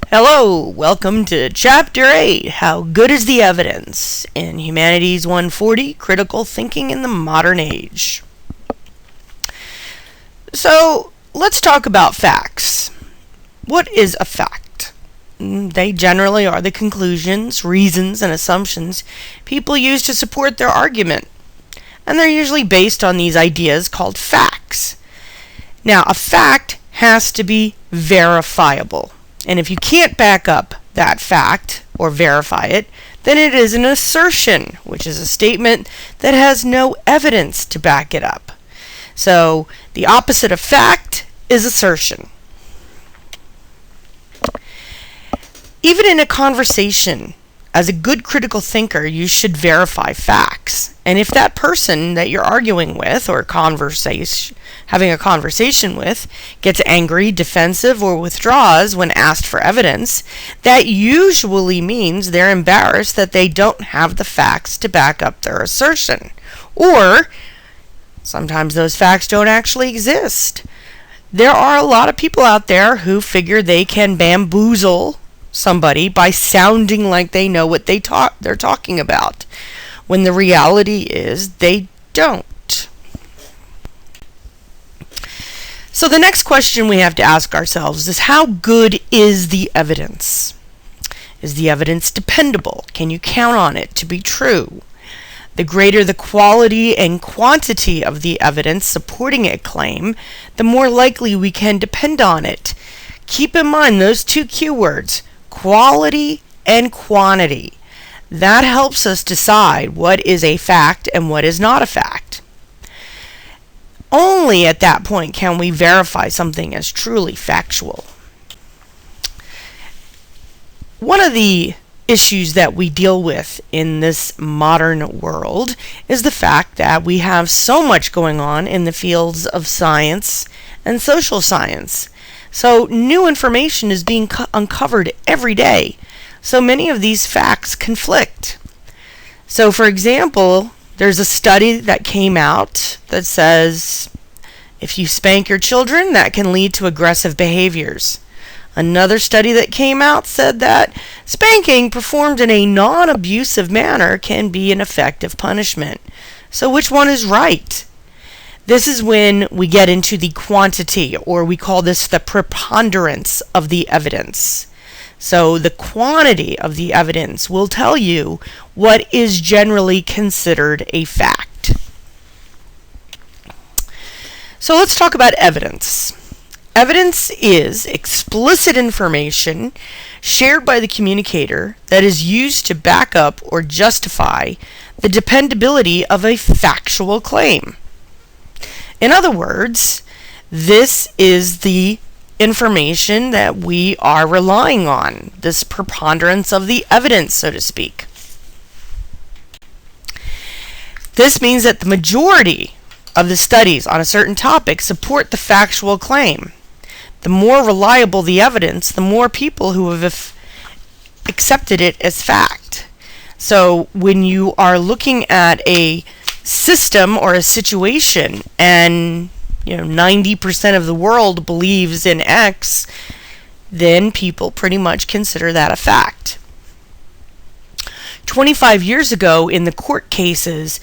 Hello, welcome to Chapter 8, How Good is the Evidence? In Humanities 140, Critical Thinking in the Modern Age. So, let's talk about facts. What is a fact? They generally are the conclusions, reasons, and assumptions people use to support their argument. And they're usually based on these ideas called facts. Now, a fact has to be verifiable. And if you can't back up that fact or verify it, then it is an assertion, which is a statement that has no evidence to back it up. So the opposite of fact is assertion. Even in a conversation, as a good critical thinker, you should verify facts. And if that person that you're arguing with or having a conversation with gets angry, defensive, or withdraws when asked for evidence, that usually means they're embarrassed that they don't have the facts to back up their assertion. Or sometimes those facts don't actually exist. There are a lot of people out there who figure they can bamboozle somebody by sounding like they know what they're talking about, when the reality is they don't. So the next question we have to ask ourselves is, how good is the evidence? Is the evidence dependable? Can you count on it to be true? The greater the quality and quantity of the evidence supporting a claim, the more likely we can depend on it. Keep in mind those two keywords, quality and quantity. That helps us decide what is a fact and what is not a fact. Only at that point can we verify something as truly factual. One of the issues that we deal with in this modern world is the fact that we have so much going on in the fields of science and social science. So new information is being uncovered every day. So many of these facts conflict. So for example, there's a study that came out that says if you spank your children, that can lead to aggressive behaviors. Another study that came out said that spanking performed in a non-abusive manner can be an effective punishment. So which one is right? This is when we get into the quantity, or we call this the preponderance of the evidence. So the quantity of the evidence will tell you what is generally considered a fact. So let's talk about evidence. Evidence is explicit information shared by the communicator that is used to back up or justify the dependability of a factual claim. In other words, this is the information that we are relying on, this preponderance of the evidence, so to speak. This means that the majority of the studies on a certain topic support the factual claim. The more reliable the evidence, the more people who have accepted it as fact. So when you are looking at a system or a situation and 90% of the world believes in X, then people pretty much consider that a fact. 25 years ago in the court cases,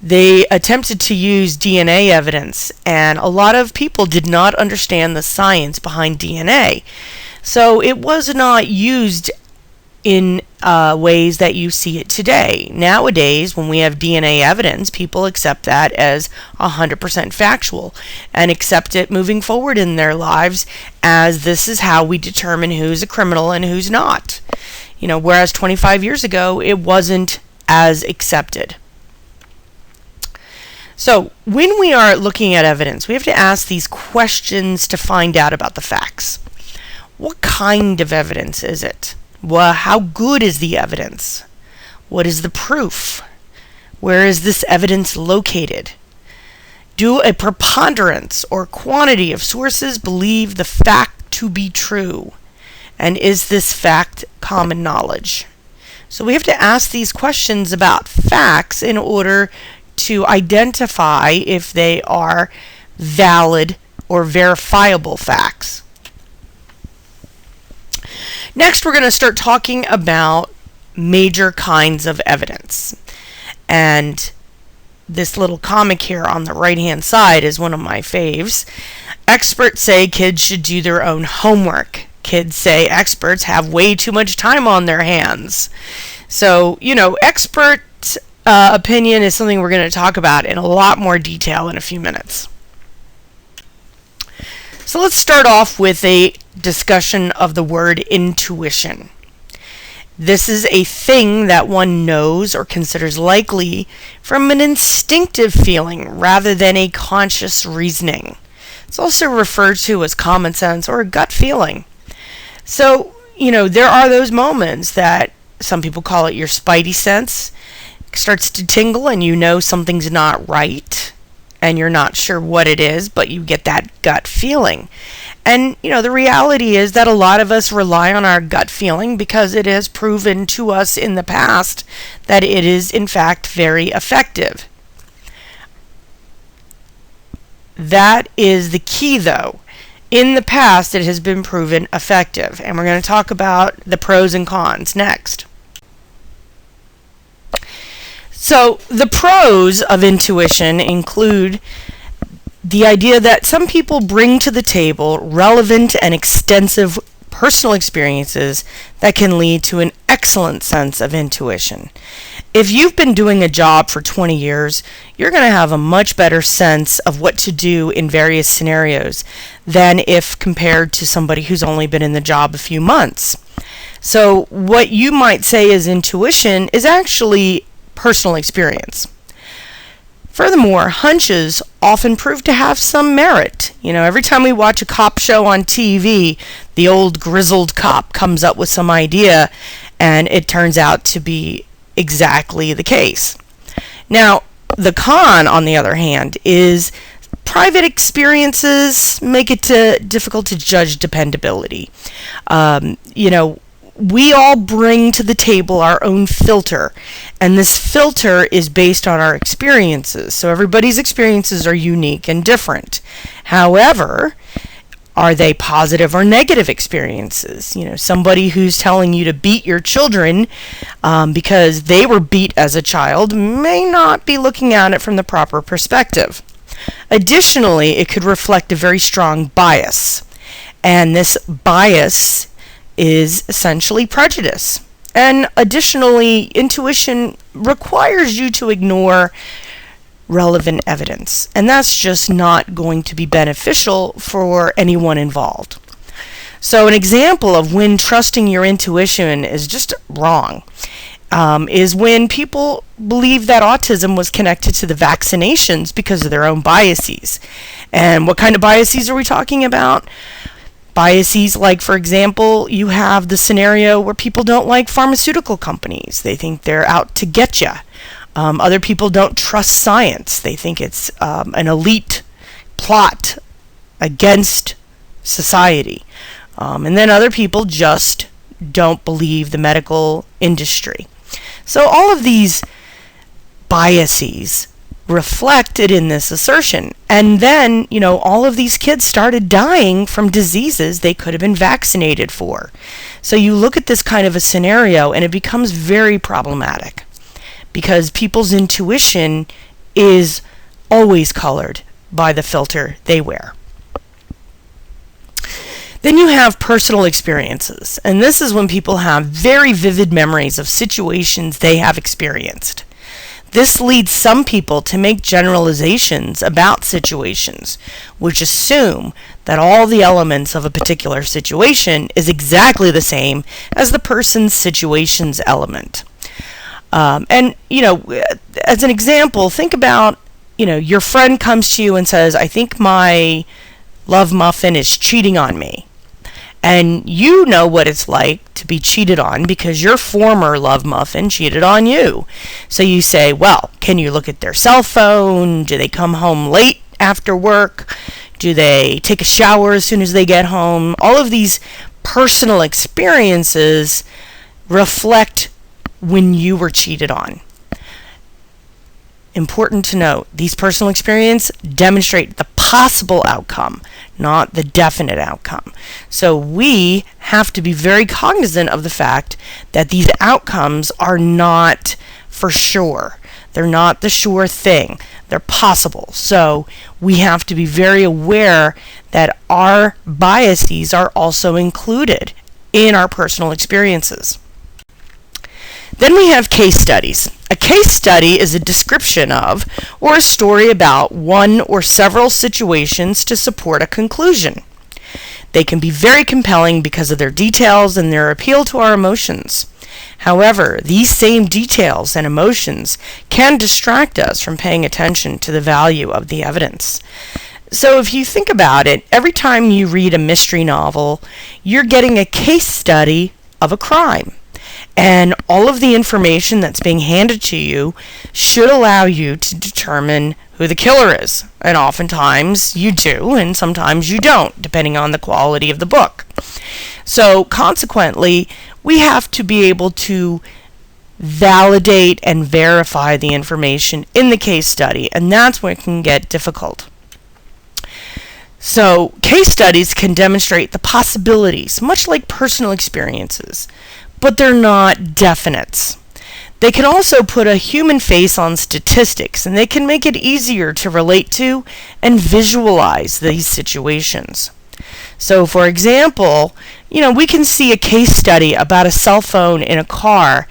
they attempted to use DNA evidence, and a lot of people did not understand the science behind DNA. So it was not used in ways that you see it today. Nowadays, when we have DNA evidence, people accept that as 100% factual and accept it moving forward in their lives as this is how we determine who's a criminal and who's not. Whereas 25 years ago, it wasn't as accepted. So when we are looking at evidence, we have to ask these questions to find out about the facts. What kind of evidence is it? Well, how good is the evidence? What is the proof? Where is this evidence located? Do a preponderance or quantity of sources believe the fact to be true? And is this fact common knowledge? So we have to ask these questions about facts in order to identify if they are valid or verifiable facts. Next, we're going to start talking about major kinds of evidence. And this little comic here on the right-hand side is one of my faves. Experts say kids should do their own homework. Kids say experts have way too much time on their hands. So, expert opinion is something we're going to talk about in a lot more detail in a few minutes. So let's start off with a discussion of the word intuition. This is a thing that one knows or considers likely from an instinctive feeling rather than a conscious reasoning. It's also referred to as common sense or a gut feeling. So, there are those moments that some people call it your spidey sense. It starts to tingle and you know something's not right and you're not sure what it is, but you get that gut feeling. And, the reality is that a lot of us rely on our gut feeling because it has proven to us in the past that it is, in fact, very effective. That is the key, though. In the past, it has been proven effective. And we're going to talk about the pros and cons next. So, the pros of intuition include the idea that some people bring to the table relevant and extensive personal experiences that can lead to an excellent sense of intuition. If you've been doing a job for 20 years, you're going to have a much better sense of what to do in various scenarios than if compared to somebody who's only been in the job a few months. So what you might say is intuition is actually personal experience. Furthermore, hunches often prove to have some merit. Every time we watch a cop show on TV, the old grizzled cop comes up with some idea, and it turns out to be exactly the case. Now, the con, on the other hand, is private experiences make it difficult to judge dependability. We all bring to the table our own filter, and this filter is based on our experiences. So everybody's experiences are unique and different. However, are they positive or negative experiences? Somebody who's telling you to beat your children because they were beat as a child may not be looking at it from the proper perspective. Additionally, it could reflect a very strong bias, and this bias is essentially prejudice. And additionally, intuition requires you to ignore relevant evidence, and that's just not going to be beneficial for anyone involved. So an example of when trusting your intuition is just wrong is when people believe that autism was connected to the vaccinations because of their own biases. And what kind of biases are we talking about? Biases like, for example, you have the scenario where people don't like pharmaceutical companies. They think they're out to get you. Other people don't trust science. They think it's an elite plot against society. And then other people just don't believe the medical industry. So all of these biases reflected in this assertion. And then, all of these kids started dying from diseases they could have been vaccinated for. So you look at this kind of a scenario and it becomes very problematic because people's intuition is always colored by the filter they wear. Then you have personal experiences, and this is when people have very vivid memories of situations they have experienced. This leads some people to make generalizations about situations, which assume that all the elements of a particular situation is exactly the same as the person's situation's element. As an example, think about, your friend comes to you and says, I think my love muffin is cheating on me. And you know what it's like to be cheated on because your former love muffin cheated on you. So you say, well, can you look at their cell phone? Do they come home late after work? Do they take a shower as soon as they get home? All of these personal experiences reflect when you were cheated on. Important to note, these personal experiences demonstrate the possible outcome, not the definite outcome. So we have to be very cognizant of the fact that these outcomes are not for sure. They're not the sure thing. They're possible. So we have to be very aware that our biases are also included in our personal experiences. Then we have case studies. A case study is a description of or a story about one or several situations to support a conclusion. They can be very compelling because of their details and their appeal to our emotions. However, these same details and emotions can distract us from paying attention to the value of the evidence. So if you think about it, every time you read a mystery novel, you're getting a case study of a crime. And all of the information that's being handed to you should allow you to determine who the killer is. And oftentimes you do, and sometimes you don't, depending on the quality of the book. So consequently, we have to be able to validate and verify the information in the case study, and that's when it can get difficult. So case studies can demonstrate the possibilities, much like personal experiences, but they're not definites. They can also put a human face on statistics, and they can make it easier to relate to and visualize these situations. So, for example, we can see a case study about a cell phone in a car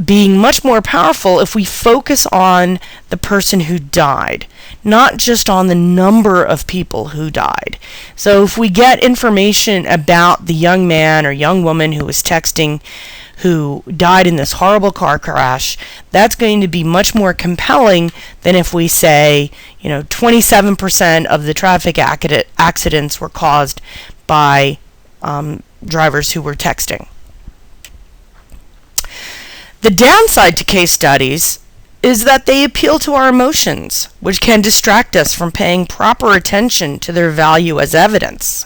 being much more powerful if we focus on the person who died, not just on the number of people who died. So if we get information about the young man or young woman who was texting who died in this horrible car crash, that's going to be much more compelling than if we say, 27% of the traffic accidents were caused by drivers who were texting. The downside to case studies is that they appeal to our emotions, which can distract us from paying proper attention to their value as evidence.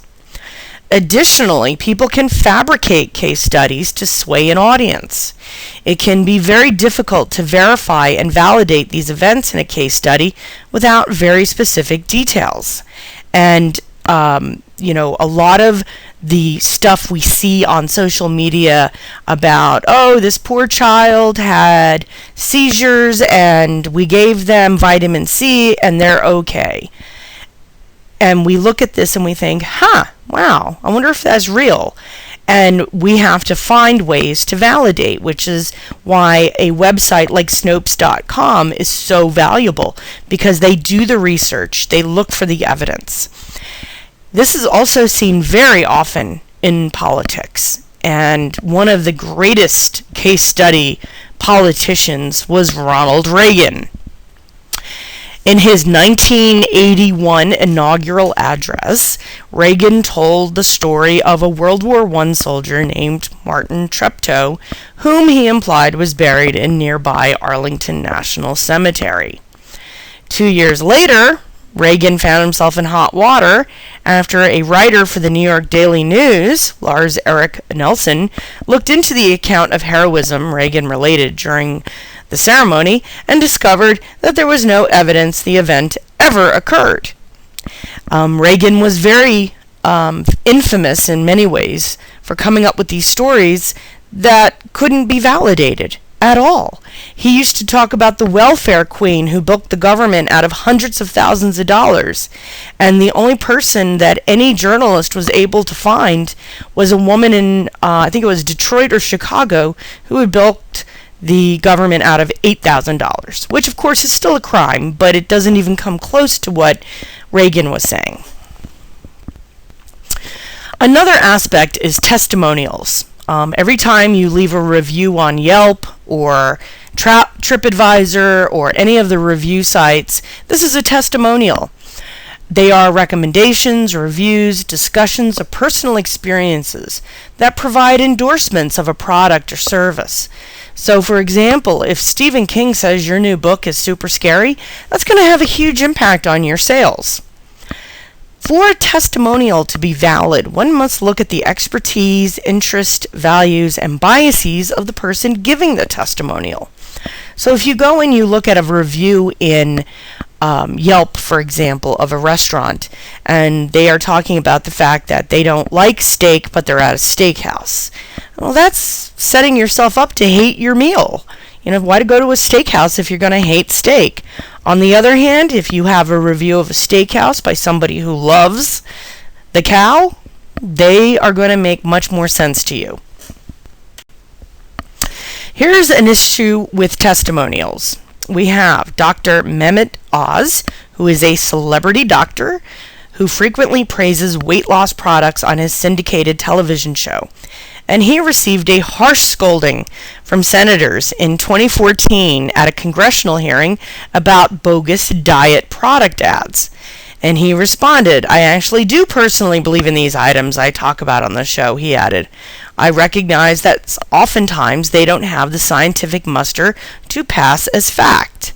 Additionally, people can fabricate case studies to sway an audience. It can be very difficult to verify and validate these events in a case study without very specific details. And a lot of the stuff we see on social media about, this poor child had seizures and we gave them vitamin C and they're okay. And we look at this and we think, wow, I wonder if that's real. And we have to find ways to validate, which is why a website like Snopes.com is so valuable, because they do the research, they look for the evidence. This is also seen very often in politics, and one of the greatest case study politicians was Ronald Reagan. In his 1981 inaugural address, Reagan told the story of a World War I soldier named Martin Treptow, whom he implied was buried in nearby Arlington National Cemetery. 2 years later, Reagan found himself in hot water after a writer for the New York Daily News, Lars Erik Nelson, looked into the account of heroism Reagan related during the ceremony and discovered that there was no evidence the event ever occurred. Reagan was very infamous in many ways for coming up with these stories that couldn't be validated at all. He used to talk about the welfare queen who bilked the government out of hundreds of thousands of dollars, and the only person that any journalist was able to find was a woman in, I think it was Detroit or Chicago, who had bilked the government out of $8,000, which of course is still a crime, but it doesn't even come close to what Reagan was saying. Another aspect is testimonials. Every time you leave a review on Yelp or TripAdvisor or any of the review sites, this is a testimonial. They are recommendations, reviews, discussions of personal experiences that provide endorsements of a product or service. So, for example, if Stephen King says your new book is super scary, that's going to have a huge impact on your sales. For a testimonial to be valid, one must look at the expertise, interest, values, and biases of the person giving the testimonial. So if you go and you look at a review in Yelp, for example, of a restaurant, and they are talking about the fact that they don't like steak, but they're at a steakhouse. Well, that's setting yourself up to hate your meal. Why to go to a steakhouse if you're going to hate steak? On the other hand, if you have a review of a steakhouse by somebody who loves the cow, they are going to make much more sense to you. Here's an issue with testimonials. We have Dr. Mehmet Oz, who is a celebrity doctor who frequently praises weight loss products on his syndicated television show. And he received a harsh scolding from senators in 2014 at a congressional hearing about bogus diet product ads. And he responded, "I actually do personally believe in these items I talk about on the show," he added. "I recognize that oftentimes they don't have the scientific muster to pass as fact."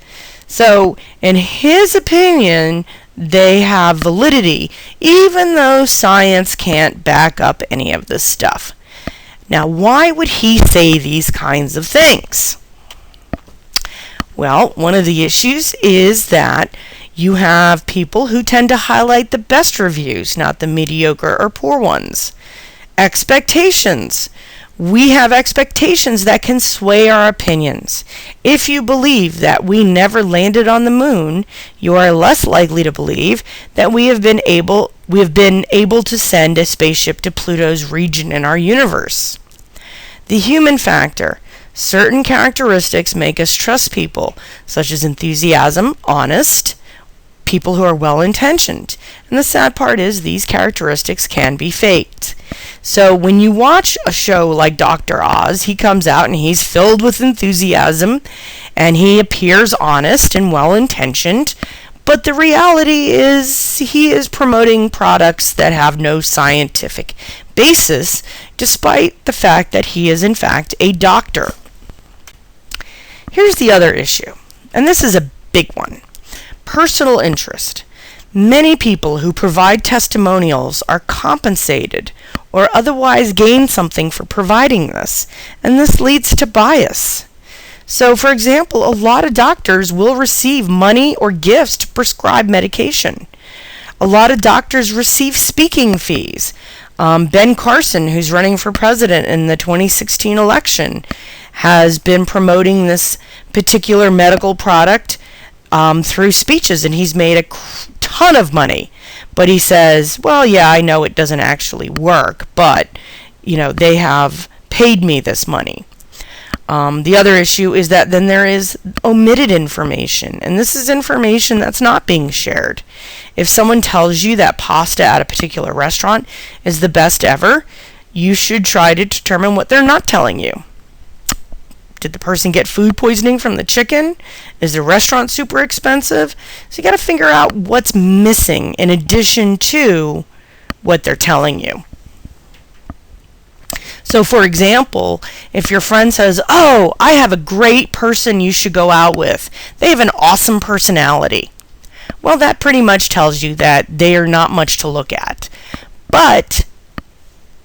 So, in his opinion, they have validity, even though science can't back up any of this stuff. Now, why would he say these kinds of things? Well, one of the issues is that you have people who tend to highlight the best reviews, not the mediocre or poor ones. Expectations. We have expectations that can sway our opinions. If you believe that we never landed on the moon, you are less likely to believe that we have been able to send a spaceship to Pluto's region in our universe. The human factor. Certain characteristics make us trust people, such as enthusiasm, honest, people who are well-intentioned. And the sad part is these characteristics can be faked. So when you watch a show like Dr. Oz, he comes out and he's filled with enthusiasm and he appears honest and well-intentioned, but the reality is he is promoting products that have no scientific basis, despite the fact that he is in fact a doctor. Here's the other issue, and this is a big one. Personal interest. Many people who provide testimonials are compensated or otherwise gain something for providing this, and this leads to bias. So, for example, a lot of doctors will receive money or gifts to prescribe medication. A lot of doctors receive speaking fees. Ben Carson, who's running for president in the 2016 election, has been promoting this particular medical product through speeches, and he's made a ton of money. But he says, well, yeah, I know it doesn't actually work, but, they have paid me this money. The other issue is that then there is omitted information, and this is information that's not being shared. If someone tells you that pasta at a particular restaurant is the best ever, you should try to determine what they're not telling you. Did the person get food poisoning from the chicken? Is the restaurant super expensive? So you got to figure out what's missing in addition to what they're telling you. So, for example, if your friend says, "Oh, I have a great person you should go out with. They have an awesome personality." Well, that pretty much tells you that they are not much to look at. But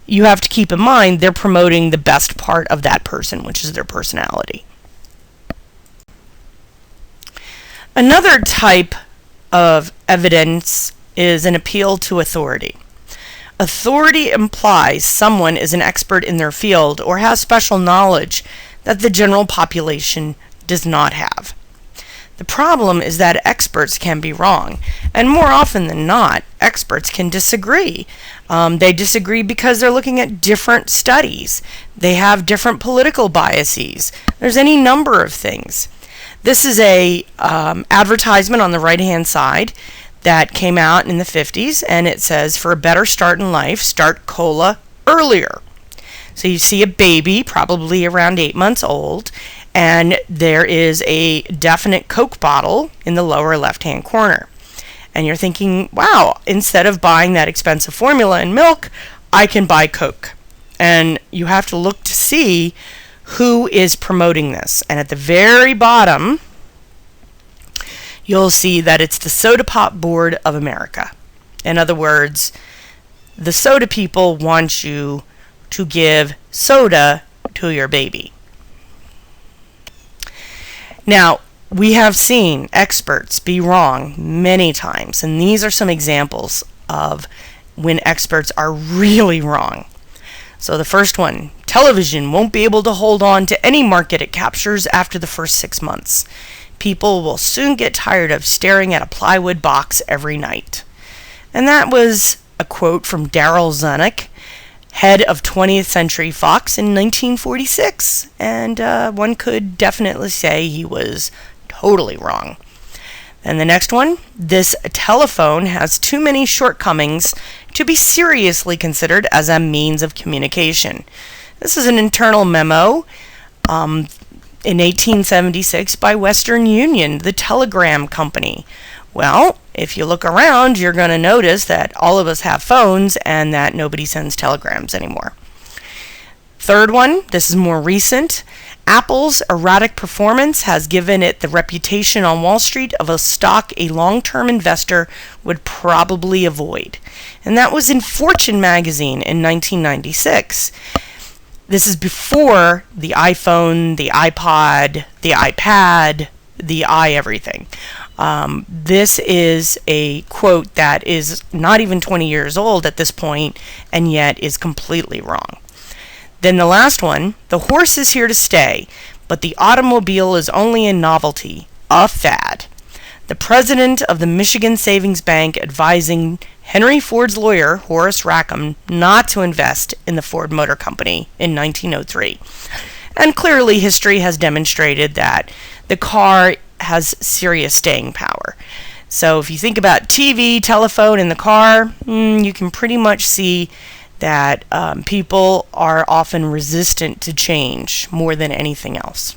you have to keep in mind they're promoting the best part of that person, which is their personality. Another type of evidence is an appeal to authority. Authority implies someone is an expert in their field or has special knowledge that the general population does not have. The problem is that experts can be wrong, and more often than not, experts can disagree. They disagree because they're looking at different studies. They have different political biases. There's any number of things. This is a advertisement on the right-hand side that came out in the 50s, and it says, "For a better start in life, start cola earlier." So you see a baby, probably around 8 months old, and there is a definite Coke bottle in the lower left-hand corner. And you're thinking, wow, instead of buying that expensive formula and milk, I can buy Coke. And you have to look to see who is promoting this. And at the very bottom, you'll see that it's the Soda Pop Board of America. In other words, the soda people want you to give soda to your baby. Now, we have seen experts be wrong many times, and these are some examples of when experts are really wrong. So the first one, television won't be able to hold on to any market it captures after the first 6 months. People will soon get tired of staring at a plywood box every night. And that was a quote from Darryl Zanuck, head of 20th Century Fox in 1946. And one could definitely say he was totally wrong. And the next one, this telephone has too many shortcomings to be seriously considered as a means of communication. This is an internal memo in 1876 by Western Union, the telegram company. Well, if you look around, you're going to notice that all of us have phones and that nobody sends telegrams anymore. Third one, this is more recent. Apple's erratic performance has given it the reputation on Wall Street of a stock a long-term investor would probably avoid. And that was in Fortune magazine in 1996. This is before the iPhone, the iPod, the iPad, the everything. This is a quote that is not even 20 years old at this point and yet is completely wrong. Then the last one, the horse is here to stay, but the automobile is only a novelty, a fad. The president of the Michigan Savings Bank advising Henry Ford's lawyer, Horace Rackham, not to invest in the Ford Motor Company in 1903. And clearly history has demonstrated that the car has serious staying power. So if you think about TV, telephone, and the car, you can pretty much see that people are often resistant to change more than anything else.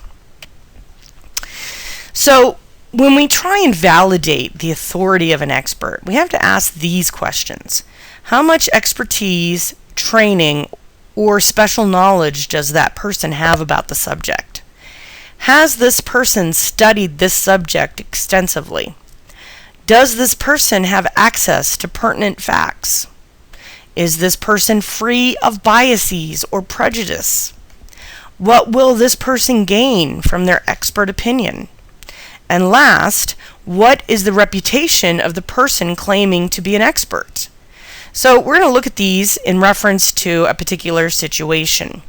So when we try and validate the authority of an expert, we have to ask these questions. How much expertise, training, or special knowledge does that person have about the subject? Has this person studied this subject extensively? Does this person have access to pertinent facts? Is this person free of biases or prejudice? What will this person gain from their expert opinion? And last, what is the reputation of the person claiming to be an expert? So we're going to look at these in reference to a particular situation.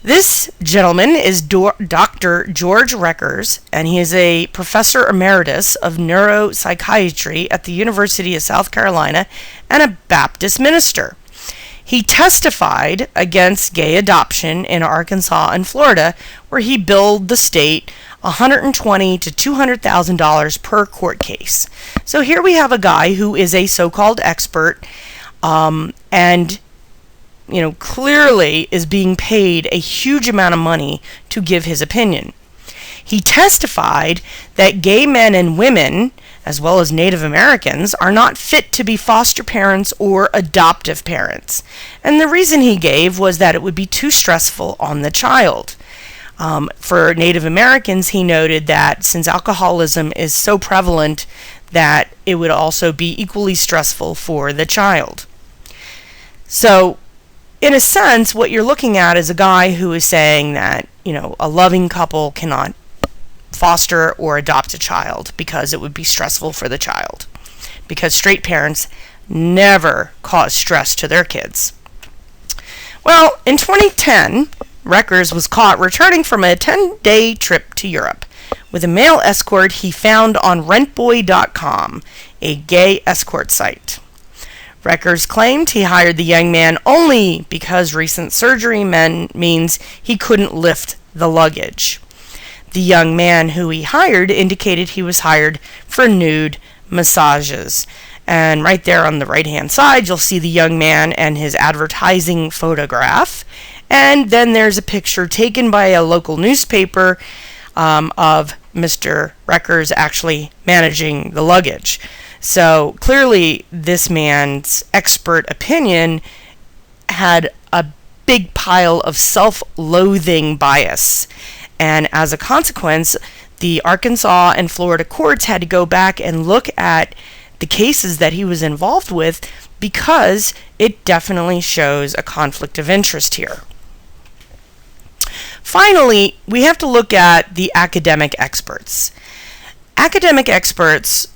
This gentleman is Dr. George Reckers, and he is a professor emeritus of neuropsychiatry at the University of South Carolina and a Baptist minister. He testified against gay adoption in Arkansas and Florida, where he billed the state $120,000 to $200,000 per court case. So here we have a guy who is a so-called expert, and clearly is being paid a huge amount of money to give his opinion. He testified that gay men and women, as well as Native Americans, are not fit to be foster parents or adoptive parents. And the reason he gave was that it would be too stressful on the child. For Native Americans, he noted that since alcoholism is so prevalent, that it would also be equally stressful for the child. So, in a sense, what you're looking at is a guy who is saying that, a loving couple cannot foster or adopt a child because it would be stressful for the child. Because straight parents never cause stress to their kids. Well, in 2010, Reckers was caught returning from a 10-day trip to Europe with a male escort he found on rentboy.com, a gay escort site. Reckers claimed he hired the young man only because recent surgery means he couldn't lift the luggage. The young man who he hired indicated he was hired for nude massages. And right there on the right-hand side, you'll see the young man and his advertising photograph. And then there's a picture taken by a local newspaper of Mr. Reckers actually managing the luggage. So clearly this man's expert opinion had a big pile of self-loathing bias. And as a consequence, the Arkansas and Florida courts had to go back and look at the cases that he was involved with because it definitely shows a conflict of interest here. Finally, we have to look at the academic experts. Academic experts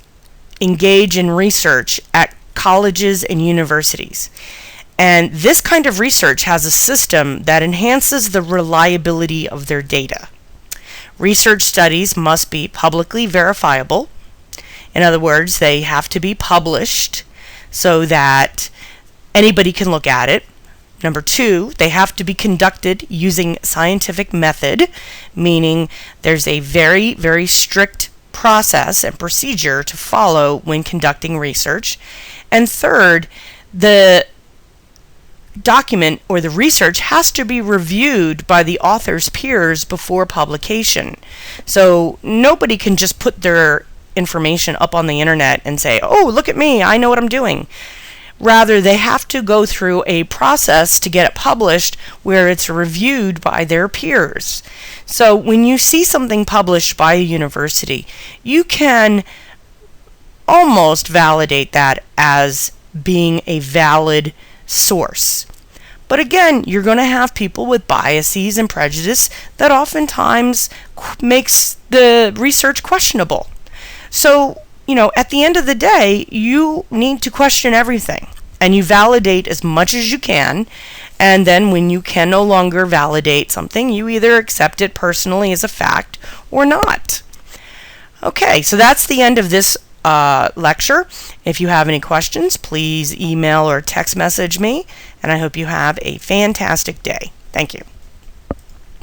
engage in research at colleges and universities. And this kind of research has a system that enhances the reliability of their data. Research studies must be publicly verifiable. In other words, they have to be published so that anybody can look at it. Number 2, they have to be conducted using scientific method, meaning there's a very, very strict process and procedure to follow when conducting research. And third, the document or the research has to be reviewed by the author's peers before publication. So nobody can just put their information up on the internet and say, oh, look at me, I know what I'm doing. Rather, they have to go through a process to get it published where it's reviewed by their peers. So when you see something published by a university, you can almost validate that as being a valid source. But again, you're going to have people with biases and prejudice that oftentimes makes the research questionable. So, at the end of the day, you need to question everything, and you validate as much as you can, and then when you can no longer validate something, you either accept it personally as a fact or not. Okay, so that's the end of this lecture. If you have any questions, please email or text message me, and I hope you have a fantastic day. Thank you.